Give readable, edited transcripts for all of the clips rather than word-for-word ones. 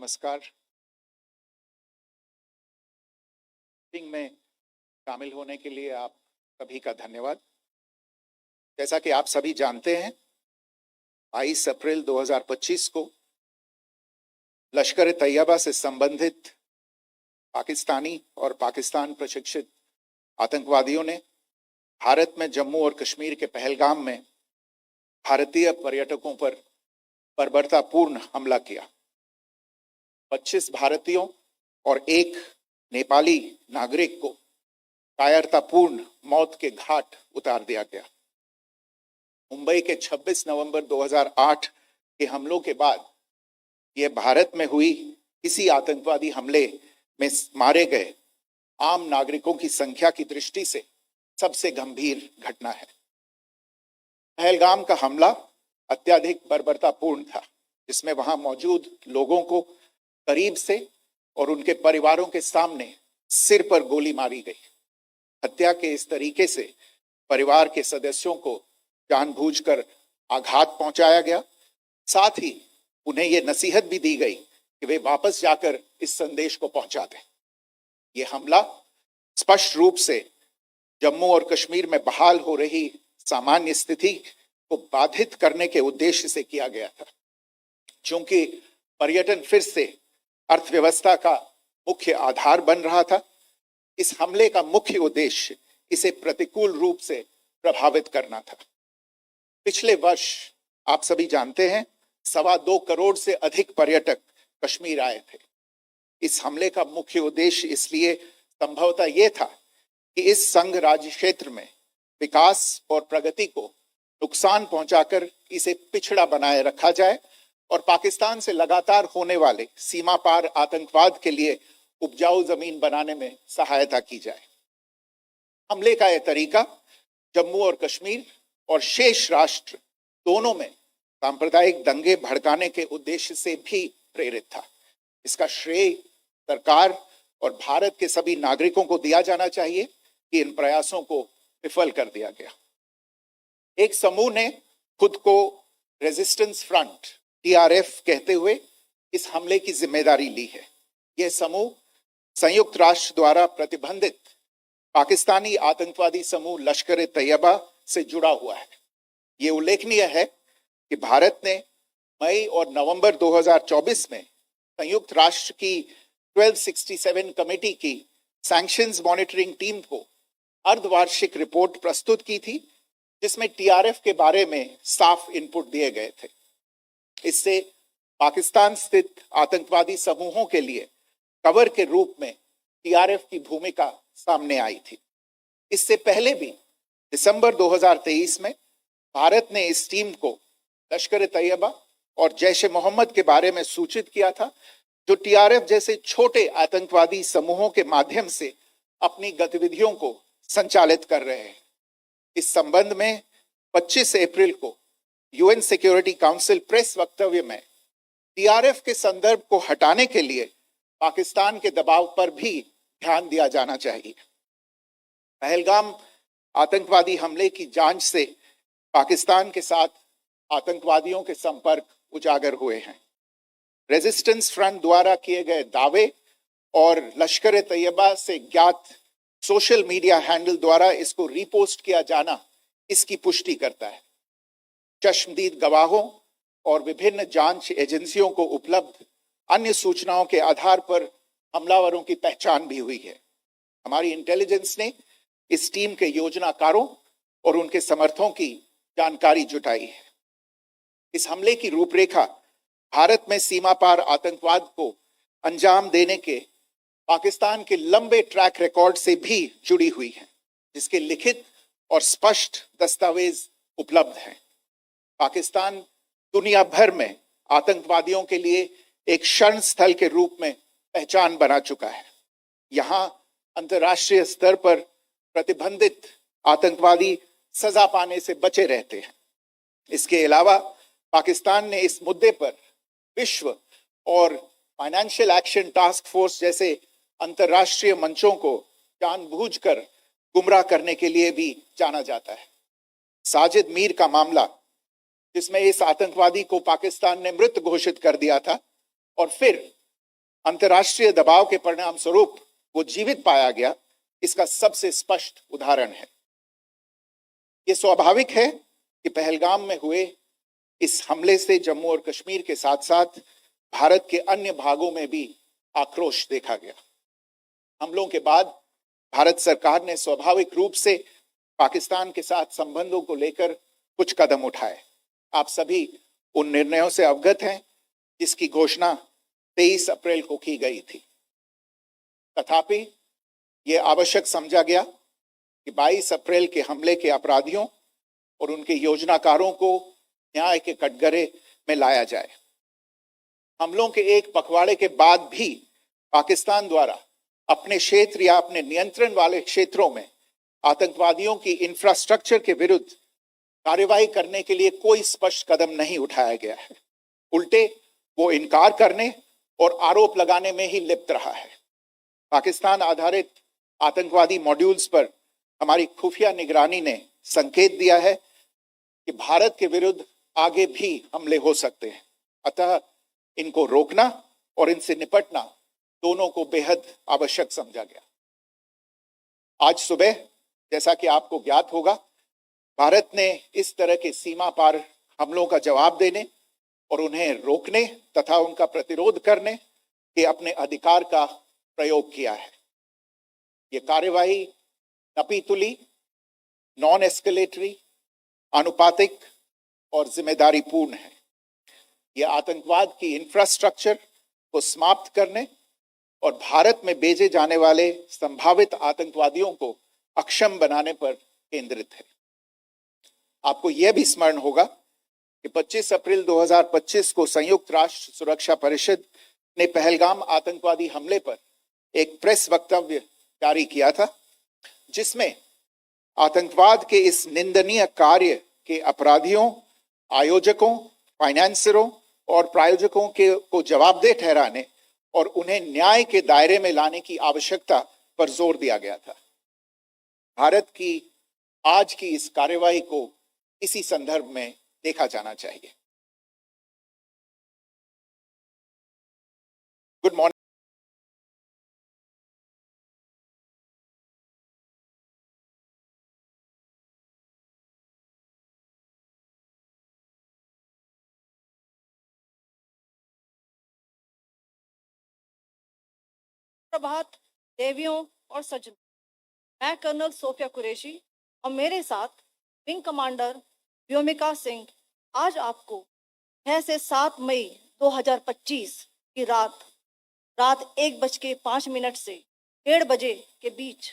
नमस्कार। मीटिंग में शामिल होने के लिए आप सभी का धन्यवाद। जैसा कि आप सभी जानते हैं, 22 अप्रैल 2025 को लश्कर तैयबा से संबंधित पाकिस्तानी और पाकिस्तान प्रशिक्षित आतंकवादियों ने भारत में जम्मू और कश्मीर के पहलगाम में भारतीय पर्यटकों पर बर्बरतापूर्ण हमला किया। 25 भारतीयों और एक नेपाली नागरिक को कायरतापूर्ण मौत के घाट उतार दिया गया। मुंबई के 26 नवंबर 2008 के हमलों के बाद यह भारत में हुई किसी आतंकवादी हमले में मारे गए आम नागरिकों की संख्या की दृष्टि से सबसे गंभीर घटना है। पहलगाम का हमला अत्यधिक बर्बरतापूर्ण था, जिसमें वहां मौजूद लोगों को करीब से और उनके परिवारों के सामने सिर पर गोली मारी गई। हत्या के इस तरीके से परिवार के सदस्यों को जानबूझकर आघात पहुंचाया गया। साथ ही उन्हें यह नसीहत भी दी गई कि वे वापस जाकर इस संदेश को पहुंचा दें। यह हमला स्पष्ट रूप से जम्मू और कश्मीर में बहाल हो रही सामान्य स्थिति को बाधित करने के उद्देश्य से किया गया था। चूंकि पर्यटन फिर से अर्थव्यवस्था का मुख्य आधार बन रहा था, इस हमले का मुख्य उद्देश्य इसे प्रतिकूल रूप से प्रभावित करना था। पिछले वर्ष आप सभी जानते हैं, 2.25 करोड़ से अधिक पर्यटक कश्मीर आए थे। इस हमले का मुख्य उद्देश्य इसलिए संभवतः यह था कि इस संघ राज्य क्षेत्र में विकास और प्रगति को नुकसान पहुंचाकर इसे पिछड़ा बनाए रखा जाए और पाकिस्तान से लगातार होने वाले सीमा पार आतंकवाद के लिए उपजाऊ जमीन बनाने में सहायता की जाए। हमले का यह तरीका जम्मू और कश्मीर और शेष राष्ट्र दोनों में सांप्रदायिक दंगे भड़काने के उद्देश्य से भी प्रेरित था। इसका श्रेय सरकार और भारत के सभी नागरिकों को दिया जाना चाहिए कि इन प्रयासों को विफल कर दिया गया। एक समूह ने खुद को रेजिस्टेंस फ्रंट TRF कहते हुए इस हमले की जिम्मेदारी ली है। यह समूह संयुक्त राष्ट्र द्वारा प्रतिबंधित पाकिस्तानी आतंकवादी समूह लश्कर तैयबा से जुड़ा हुआ है। यह उल्लेखनीय है कि भारत ने मई और नवंबर 2024 में संयुक्त राष्ट्र की 1267 कमेटी की सैंक्शंस मॉनिटरिंग टीम को अर्धवार्षिक रिपोर्ट प्रस्तुत की थी, जिसमें TRF के बारे में साफ इनपुट दिए गए थे। इससे पाकिस्तान स्थित आतंकवादी समूहों के लिए कवर के रूप में TRF की भूमिका सामने आई थी। इससे पहले भी दिसंबर 2023 में भारत ने इस टीम को लश्कर तैयबा और जैश ए मोहम्मद के बारे में सूचित किया था, जो TRF जैसे छोटे आतंकवादी समूहों के माध्यम से अपनी गतिविधियों को संचालित कर रहे हैं। इस संबंध में 25 अप्रैल को UN सिक्योरिटी काउंसिल प्रेस वक्तव्य में TRF के संदर्भ को हटाने के लिए पाकिस्तान के दबाव पर भी ध्यान दिया जाना चाहिए। पहलगाम आतंकवादी हमले की जांच से पाकिस्तान के साथ आतंकवादियों के संपर्क उजागर हुए हैं। रेजिस्टेंस फ्रंट द्वारा किए गए दावे और लश्कर तैयबा से ज्ञात सोशल मीडिया हैंडल द्वारा इसको रीपोस्ट किया जाना इसकी पुष्टि करता है। चश्मदीद गवाहों और विभिन्न जांच एजेंसियों को उपलब्ध अन्य सूचनाओं के आधार पर हमलावरों की पहचान भी हुई है। हमारी इंटेलिजेंस ने इस टीम के योजनाकारों और उनके समर्थकों की जानकारी जुटाई है। इस हमले की रूपरेखा भारत में सीमा पार आतंकवाद को अंजाम देने के पाकिस्तान के लंबे ट्रैक रिकॉर्ड से भी जुड़ी हुई है, जिसके लिखित और स्पष्ट दस्तावेज उपलब्ध हैं। पाकिस्तान दुनिया भर में आतंकवादियों के लिए एक शरण स्थल के रूप में पहचान बना चुका है। यहाँ अंतर्राष्ट्रीय स्तर पर प्रतिबंधित आतंकवादी सजा पाने से बचे रहते हैं। इसके अलावा पाकिस्तान ने इस मुद्दे पर विश्व और फाइनेंशियल एक्शन टास्क फोर्स जैसे अंतर्राष्ट्रीय मंचों को जानबूझकर गुमराह करने के लिए भी जाना जाता है। साजिद मीर का मामला, जिसमें इस आतंकवादी को पाकिस्तान ने मृत घोषित कर दिया था और फिर अंतर्राष्ट्रीय दबाव के परिणाम स्वरूप वो जीवित पाया गया, इसका सबसे स्पष्ट उदाहरण है। ये स्वाभाविक है कि पहलगाम में हुए इस हमले से जम्मू और कश्मीर के साथ साथ भारत के अन्य भागों में भी आक्रोश देखा गया। हमलों के बाद भारत सरकार ने स्वाभाविक रूप से पाकिस्तान के साथ संबंधों को लेकर कुछ कदम उठाए। आप सभी उन निर्णयों से अवगत हैं जिसकी घोषणा 23 अप्रैल को की गई थी। तथापि यह आवश्यक समझा गया कि 22 अप्रैल के हमले के अपराधियों और उनके योजनाकारों को न्याय के कटघरे में लाया जाए। हमलों के एक पखवाड़े के बाद भी पाकिस्तान द्वारा अपने क्षेत्र या अपने नियंत्रण वाले क्षेत्रों में आतंकवादियों की इंफ्रास्ट्रक्चर के विरुद्ध कार्यवाही करने के लिए कोई स्पष्ट कदम नहीं उठाया गया है। उल्टे वो इनकार करने और आरोप लगाने में ही लिप्त रहा है। पाकिस्तान आधारित आतंकवादी मॉड्यूल्स पर हमारी खुफिया निगरानी ने संकेत दिया है कि भारत के विरुद्ध आगे भी हमले हो सकते हैं। अतः इनको रोकना और इनसे निपटना दोनों को बेहद आवश्यक समझा गया। आज सुबह, जैसा कि आपको ज्ञात होगा, भारत ने इस तरह के सीमा पार हमलों का जवाब देने और उन्हें रोकने तथा उनका प्रतिरोध करने के अपने अधिकार का प्रयोग किया है। ये कार्यवाही नपीतुली, नॉन एस्केलेटरी, आनुपातिक और जिम्मेदारी पूर्ण है। यह आतंकवाद की इंफ्रास्ट्रक्चर को समाप्त करने और भारत में भेजे जाने वाले संभावित आतंकवादियों को अक्षम बनाने पर केंद्रित है। आपको यह भी स्मरण होगा कि 25 अप्रैल 2025 को संयुक्त राष्ट्र सुरक्षा परिषद ने पहलगाम आतंकवादी हमले पर एक प्रेस वक्तव्य जारी किया था, जिसमें आतंकवाद के इस निंदनीय कार्य के अपराधियों, आयोजकों, फाइनेंसरों और प्रायोजकों को जवाबदेह ठहराने और उन्हें न्याय के दायरे में लाने की आवश्यकता पर जोर दिया गया था। भारत की आज की इस कार्यवाही को इसी संदर्भ में देखा जाना चाहिए। Good morning. प्रभात देवियों और सज्जनों, मैं कर्नल सोफिया कुरैशी और मेरे साथ विंग कमांडर व्योमिका सिंह आज आपको 6 से 7 मई 2025 की रात 1:05 से 1:30 बजे के बीच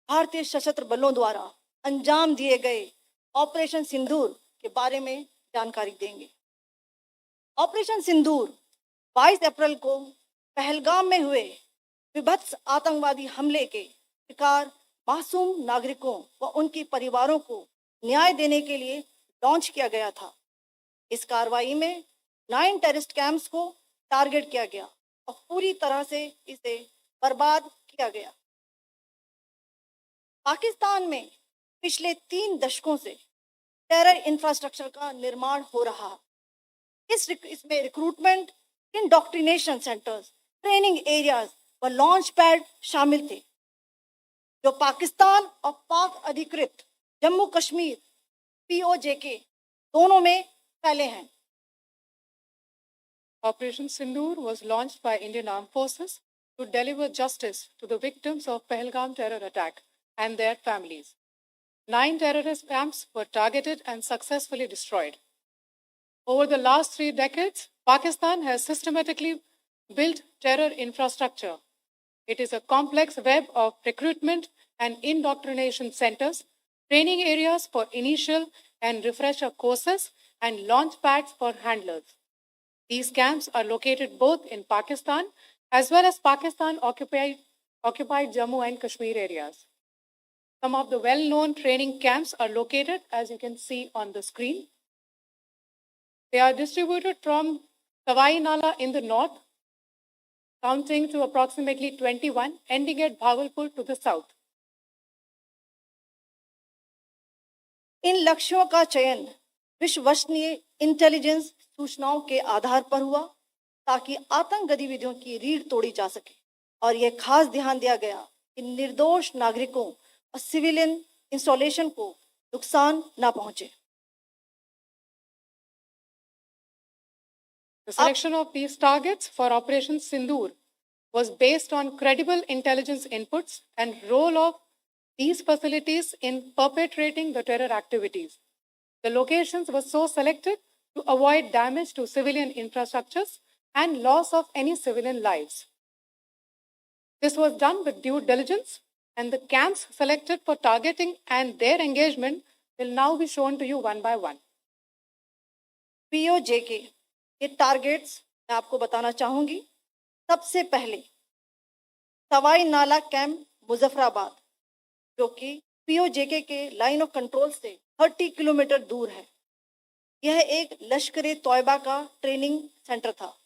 भारतीय सशस्त्र बलों द्वारा अंजाम दिए गए ऑपरेशन सिंदूर के बारे में जानकारी देंगे। ऑपरेशन सिंदूर 22 अप्रैल को पहलगाम में हुए विभत्स आतंकवादी हमले के शिकार मासूम नागरिकों व उनके परिवारों को न्याय देने के लिए लॉन्च किया गया था। इस कार्रवाई में 9 टेररिस्ट कैंप्स को टारगेट किया गया और पूरी तरह से इसे बर्बाद किया गया। पाकिस्तान में पिछले 3 दशकों से टेरर इंफ्रास्ट्रक्चर का निर्माण हो रहा है। इसमें recruitment, indoctrination centres, training areas व लॉन्च पैड शामिल थे, जो पाकिस्तान और पाक अधिकृत जम्मू कश्मीर POJK दोनों में फैले हैं। Operation Sindoor was launched by Indian Armed Forces to deliver justice to the victims of Pahalgam terror attack and their families. 9 terrorist camps were targeted and successfully destroyed. Over the last 3 decades, Pakistan has systematically built terror infrastructure. It is a complex web of recruitment and indoctrination centers, training areas for initial and refresher courses, and launch pads for handlers. These camps are located both in Pakistan as well as Pakistan-occupied Jammu and Kashmir areas. Some of the well-known training camps are located, as you can see on the screen. They are distributed from Sawai Nala in the north, counting to approximately 21, ending at Bhagalpur to the south. इन लक्ष्यों का चयन विश्वसनीय intelligence सूचनाओं के आधार पर हुआ, ताकि आतंक गतिविधियों की रीढ़ तोड़ी जा सके और यह खास ध्यान दिया गया कि निर्दोष नागरिकों और सिविलियन इंस्टॉलेशन को नुकसान न पहुंचे। The selection of these targets for Operation Sindoor was based on credible intelligence inputs and role of these facilities in perpetrating the terror activities. The locations were so selected to avoid damage to civilian infrastructures and loss of any civilian lives. This was done with due diligence, and the camps selected for targeting and their engagement will now be shown to you one by one. PoJK के targets मैं आपको बताना चाहूंगी। सबसे पहले सवाई नाला camp Muzaffarabad, जो कि पीओजेके के लाइन ऑफ कंट्रोल से 30 किलोमीटर दूर है। यह एक लश्कर तोयबा का ट्रेनिंग सेंटर था।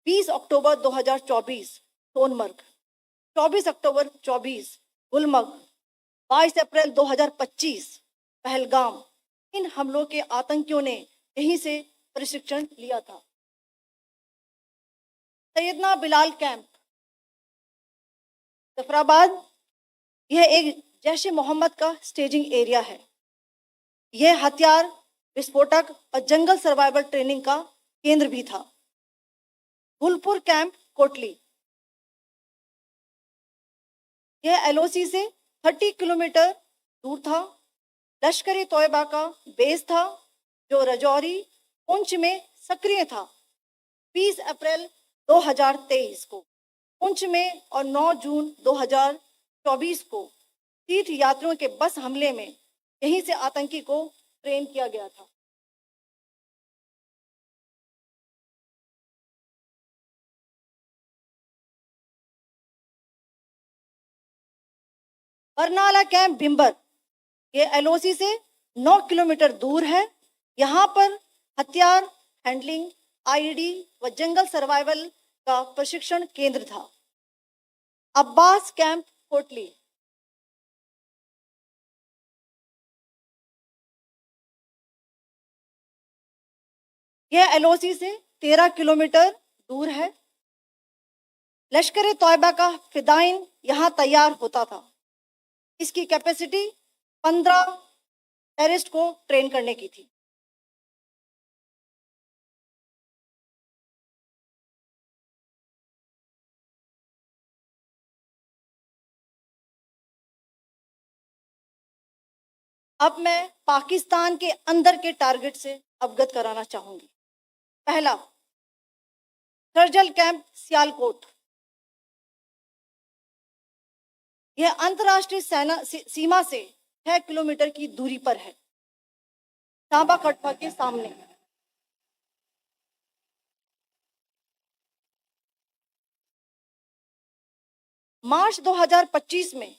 20 अक्टूबर 2024 सोनमर्ग, 24 अक्टूबर 24 गुलमर्ग, 22 अप्रैल 2025 पहलगाम, इन हमलों के आतंकियों ने यहीं से प्रशिक्षण लिया था। सैयदना बिलाल कैंप जफराबाद, यह एक जैश ए मोहम्मद का स्टेजिंग एरिया है। यह हथियार, विस्फोटक और जंगल सर्वाइवल ट्रेनिंग का केंद्र भी था। गुलपुर कैंप कोटली, यह एलओसी से 30 किलोमीटर दूर था। लश्कर तोयबा का बेस था, जो रजौरी पुंछ में सक्रिय था। 20 अप्रैल 2023 को पुंछ में और 9 जून 2024 को तीर्थ यात्रियों के बस हमले में यहीं से आतंकी को ट्रेन किया गया था। बरनाला कैंप भिम्बर, ये एलओसी से 9 किलोमीटर दूर है। यहाँ पर हथियार हैंडलिंग, आईडी व जंगल सर्वाइवल का प्रशिक्षण केंद्र था। अब्बास कैंप कोटली, यह एलओसी से 13 किलोमीटर दूर है। लश्कर तोयबा का फिदाइन यहाँ तैयार होता था। इसकी कैपेसिटी 15 टेररिस्ट को ट्रेन करने की थी। अब मैं पाकिस्तान के अंदर के टारगेट से अवगत कराना चाहूंगी। पहला, सर्जल कैंप सियालकोट, यह अंतर्राष्ट्रीय सीमा से 6 किलोमीटर की दूरी पर है, सांबा कटवा के सामने। मार्च 2025 में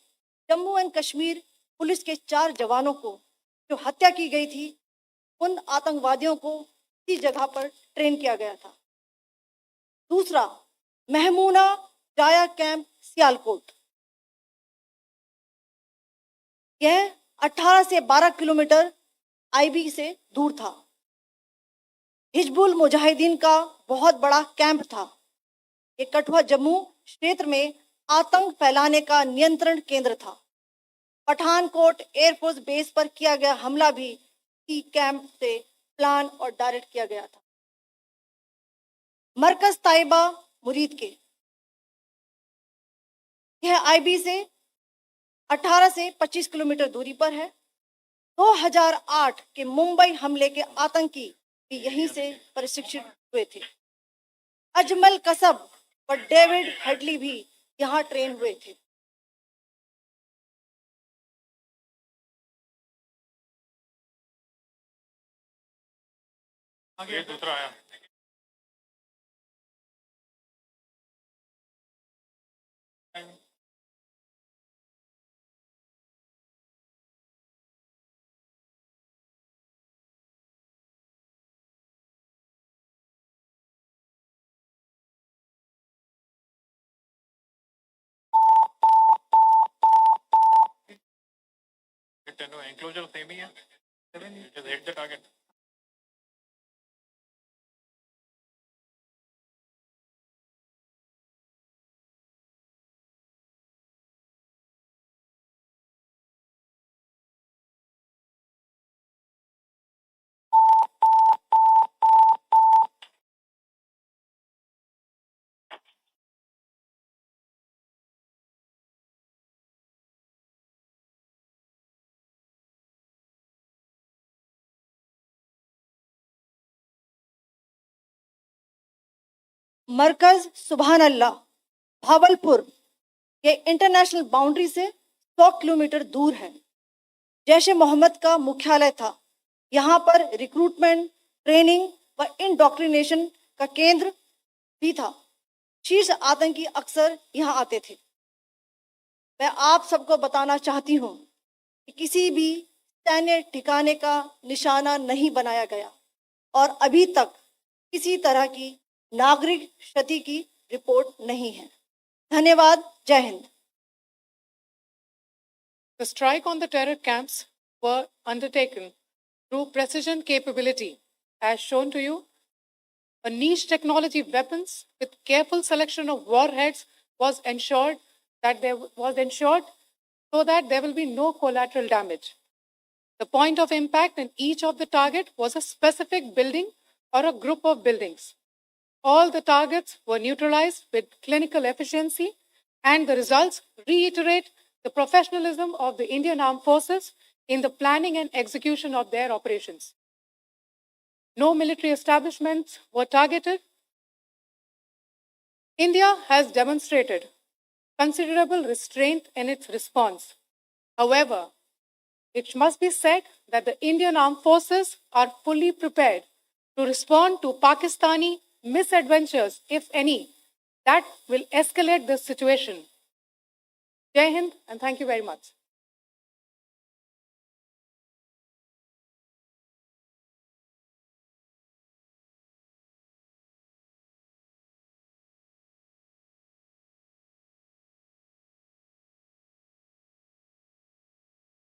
जम्मू एंड कश्मीर पुलिस के 4 जवानों को जो हत्या की गई थी, उन आतंकवादियों को इसी जगह पर ट्रेन किया गया था। दूसरा, महमूना जाया कैंप सियालकोट, यह 18 से 12 किलोमीटर आईबी से दूर था। हिजबुल मुजाहिदीन का बहुत बड़ा कैंप था। ये कठुआ जम्मू क्षेत्र में आतंक फैलाने का नियंत्रण केंद्र था। पठानकोट एयरफोर्स बेस पर किया गया हमला भी इसी कैंप से प्लान और डायरेक्ट किया गया था। मरकज ताइबा मुरीद के, यह आईबी से 18 से 25 किलोमीटर दूरी पर है। 2008 के मुंबई हमले के आतंकी भी यहीं से प्रशिक्षित हुए थे। अजमल कसब और डेविड हेडली भी यहाँ ट्रेन हुए थे। आगे दूसरा आया। एंक्लोजर सेम ही है, just hit the target. मरकज सुभान अल्लाह भावलपुर के इंटरनेशनल बाउंड्री से 100 किलोमीटर दूर है। जैश ए मोहम्मद का मुख्यालय था। यहाँ पर रिक्रूटमेंट, ट्रेनिंग व इंडोक्ट्रिनेशन का केंद्र भी था। शीर्ष आतंकी अक्सर यहाँ आते थे। मैं आप सबको बताना चाहती हूँ कि किसी भी सैन्य ठिकाने का निशाना नहीं बनाया गया और अभी तक किसी तरह की नागरिक क्षति की रिपोर्ट नहीं है। धन्यवाद। जय Hind. The strike on the terror camps were undertaken through precision capability, as shown to you. A niche technology weapons with careful selection of warheads was ensured so that there will be no collateral damage. The point of impact in each of the target was a specific building or a group of buildings. All the targets were neutralized with clinical efficiency, and the results reiterate the professionalism of the Indian Armed Forces in the planning and execution of their operations. No military establishments were targeted. India has demonstrated considerable restraint in its response. However, it must be said that the Indian Armed Forces are fully prepared to respond to Pakistani misadventures, if any, that will escalate the situation. Jai Hind, and thank you very much.